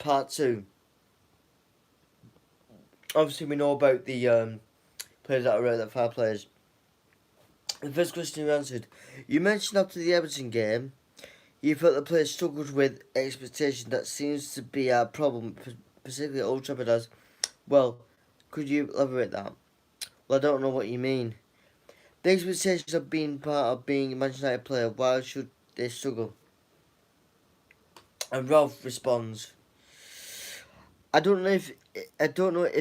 part 2. Obviously, we know about the players that are out, that 5 players. The first question you answered, you mentioned after the Everton game, you felt the players struggled with expectation. That seems to be our problem, specifically at Old Trafford. As well, could you elaborate that? Well, I don't know what you mean. The expectations of being part of being a Manchester United player. Why should they struggle? And Ralph responds, I don't know if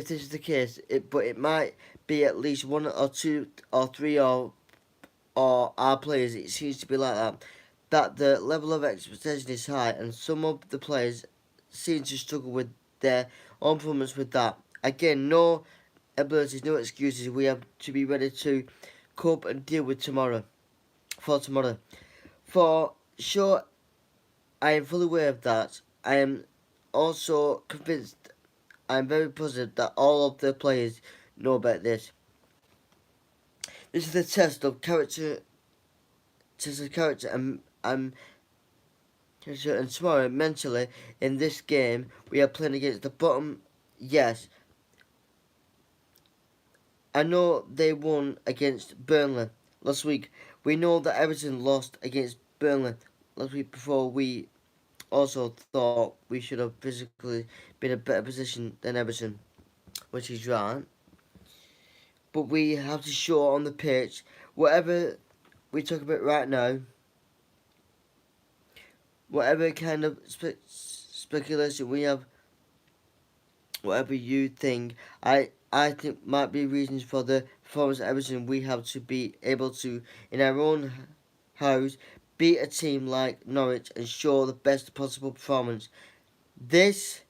this is the case, but it might be at least one or two or three or our players. It seems to be like that. That the level of expectation is high, and some of the players seem to struggle with their own performance with that. Again, no abilities, no excuses. We have to be ready to cope and deal with tomorrow. For tomorrow, for sure, I am fully aware of that. I am also convinced. I am very positive that all of the players know about this. This is the test of character and tomorrow mentally in this game we are playing against the bottom. Yes, I know they won against Burnley last week. We know that Everton lost against Burnley last week before. We also thought we should have physically been in a better position than Everton, which is right. But we have to show on the pitch whatever we talk about right now, whatever kind of speculation we have, whatever you think, I think might be reasons for the performance of Everton. We have to be able to, in our own house, beat a team like Norwich and show the best possible performance. This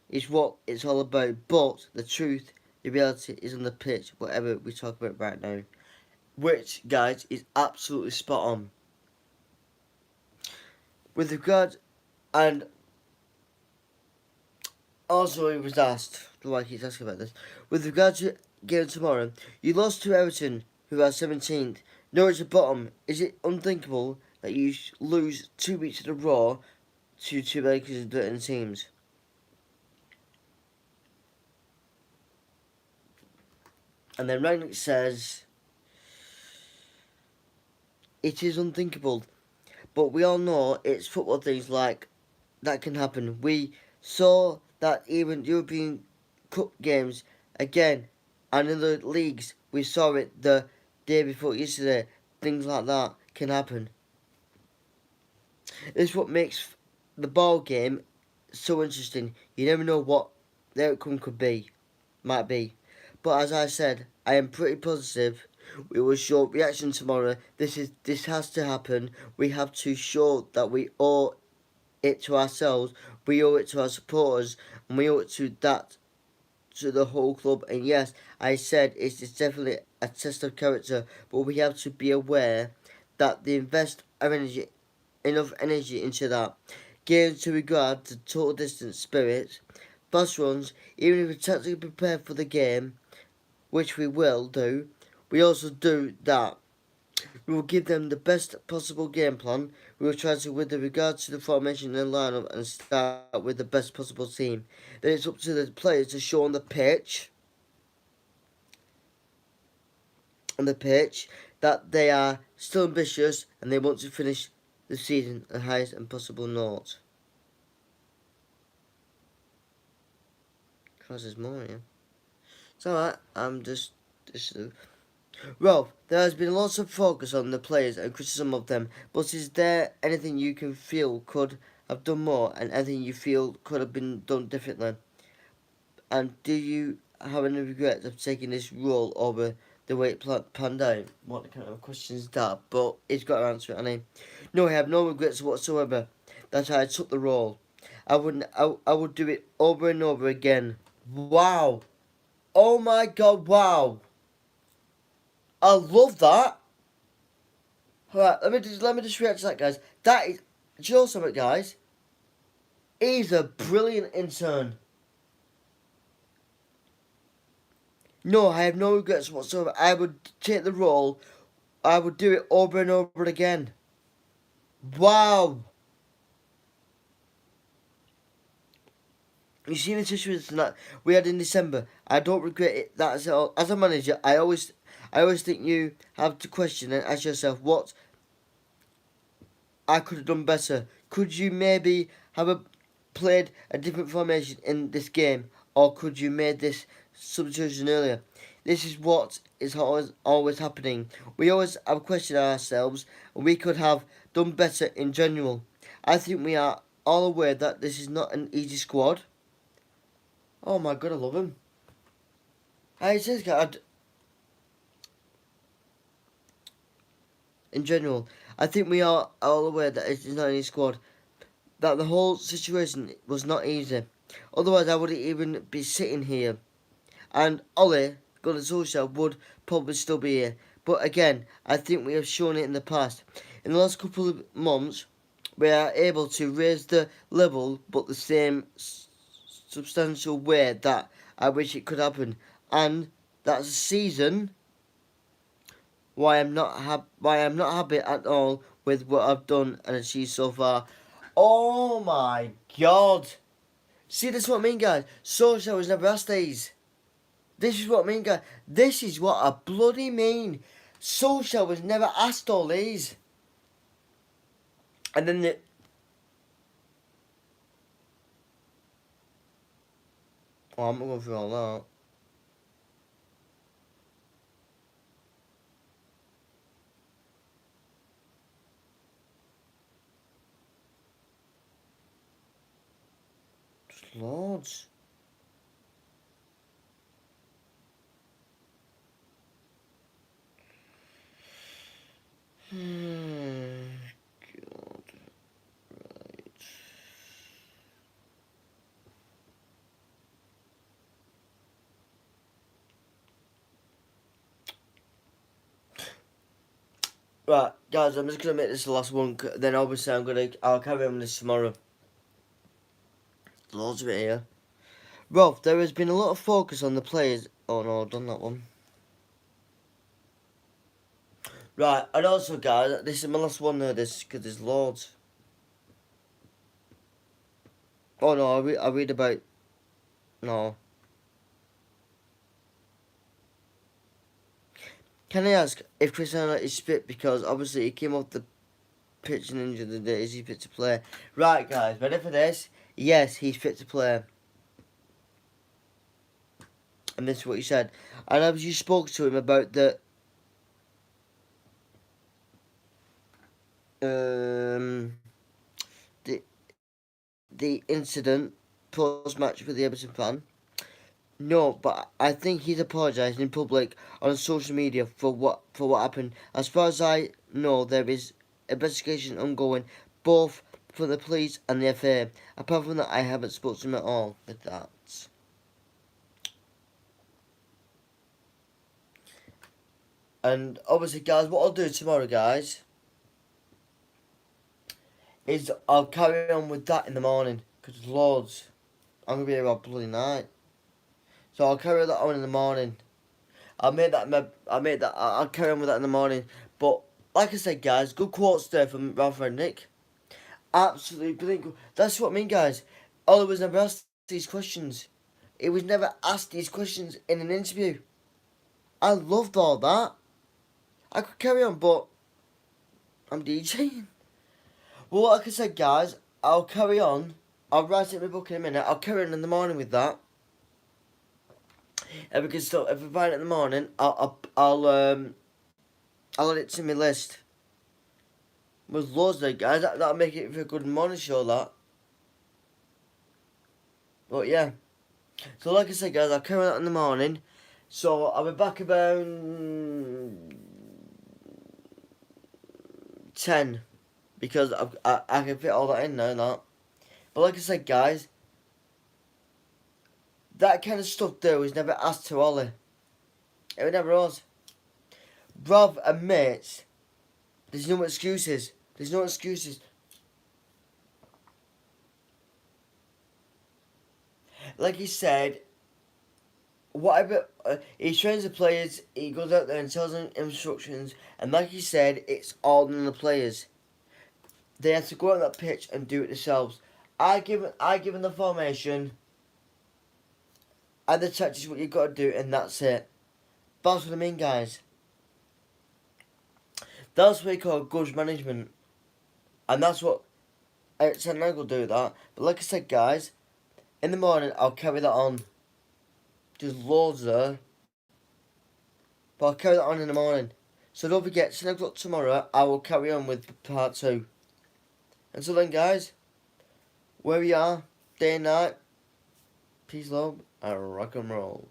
is what it's all about. But the truth, the reality is on the pitch, whatever we talk about right now. Which, guys, is absolutely spot on. With regard, and also he was asked, I don't know why he keeps asking about this. With regard to game tomorrow, you lost to Everton, who are 17th. Norwich at bottom. Is it unthinkable that you lose 2 weeks in a row to two Lakers and Burton teams? And then Rangnicks says, it is unthinkable, but we all know it's football things like that can happen. We saw that even European Cup games, again, and in the leagues, we saw it the day before yesterday. Things like that can happen. This is what makes the ball game so interesting. You never know what the outcome could be, might be. But as I said, I am pretty positive we will show reaction tomorrow. This has to happen. We have to show that we owe it to ourselves, we owe it to our supporters, and we owe it to the whole club. And yes, I said it's definitely a test of character, but we have to be aware that they invest enough energy into that. Games to regard to total distance spirit, fast runs, even if we're tactically prepared for the game, which we will do, we also do that. We will give them the best possible game plan. We will try to, with regard to the formation and lineup, and start with the best possible team. Then it's up to the players to show on the pitch that they are still ambitious and they want to finish the season at the highest and possible note. Crosses more, yeah. It's alright, I'm just Ralph, there has been lots of focus on the players and criticism of them, but is there anything you can feel could have done more and anything you feel could have been done differently? And do you have any regrets of taking this role over the way it planned out? What kind of question is that? But he's got to answer it, and no, I have no regrets whatsoever that I took the role. I would do it over and over again. Wow. Oh my god, wow. I love that. Alright, let me just react to that, guys. That is, do you know something, guys? He's a brilliant intern. No, I have no regrets whatsoever. I would take the role. I would do it over and over again. Wow. You see the situation that we had in December. I don't regret it. That's all. As a manager, I always think you have to question and ask yourself what I could have done better. Could you maybe played a different formation in this game, or could you made this substitution earlier? This is what is always happening. We always have questioned ourselves, and we could have done better in general. I think we are all aware that this is not an easy squad. Oh my god, I love him. I just got in general. I think we are all aware that it is not an easy squad. That the whole situation was not easy. Otherwise, I wouldn't even be sitting here. And Ollie Gunnar Solskjaer would probably still be here. But again, I think we have shown it in the past. In the last couple of months, we are able to raise the level, but the same substantial way that I wish it could happen. And that's a season why I'm not happy at all with what I've done and achieved so far. Oh my god! See, this is what I mean, guys. Solskjaer was never asked these. This is what I mean, guys. This is what I bloody mean. Solskjaer was never asked all these. And then the... Oh, I'm not going through all that. Just loads. God, right. Right, guys, I'm just gonna make this the last one. Then obviously I'll carry on with this tomorrow. Loads of it here. Rolf, there has been a lot of focus on the players. Oh no, I've done that one. Right, and also, guys, this is my last one there. This because there's loads. Oh no, I read about. No. Can I ask if Cristiano is fit because obviously he came off the pitch and injured the day. Is he fit to play? Right, guys, ready for this? Yes, he's fit to play. And this is what he said. And as you spoke to him about um the the incident post match with the Everton fan. No, but I think he's apologised in public on social media for what happened. As far as I know, there is investigation ongoing, both for the police and the FA. Apart from that, I haven't spoken to him at all with that. And obviously, guys, what I'll do tomorrow, guys, is I'll carry on with that in the morning because loads. I'm gonna be here all bloody night, so I'll carry that on in the morning. I'll carry on with that in the morning. But like I said, guys, good quotes there from Ralph Rangnick. Absolutely brilliant. That's what I mean, guys. Ollie was never asked these questions. He was never asked these questions in an interview. I loved all that. I could carry on, but I'm DJing. Well, like I said, guys, I'll carry on. I'll write it in my book in a minute. I'll carry on in the morning with that. If we can still, if we find it in the morning, I'll add it to my list. With loads there, guys. That'll make it for a good morning show, that. But yeah. So like I said, guys, I'll carry that in the morning. So I'll be back about 10. Because I can fit all that in now, that. But like I said, guys, that kind of stuff there was never asked to Ollie. It never was. Bruv and mates, there's no excuses. There's no excuses. Like he said, whatever he trains the players, he goes out there and tells them instructions, and like he said, it's all on the players. They have to go on that pitch and do it themselves. I given the formation, and the tactics what you got to do, and that's it. That's what I mean, guys. That's what we call good management, and that's what Ten Hag will do that. But like I said, guys, in the morning I'll carry that on. There's loads there, but I'll carry that on in the morning. So don't forget, 10 o'clock tomorrow, I will carry on with part 2. Until then, guys, where we are, day and night, peace, love, and rock and roll.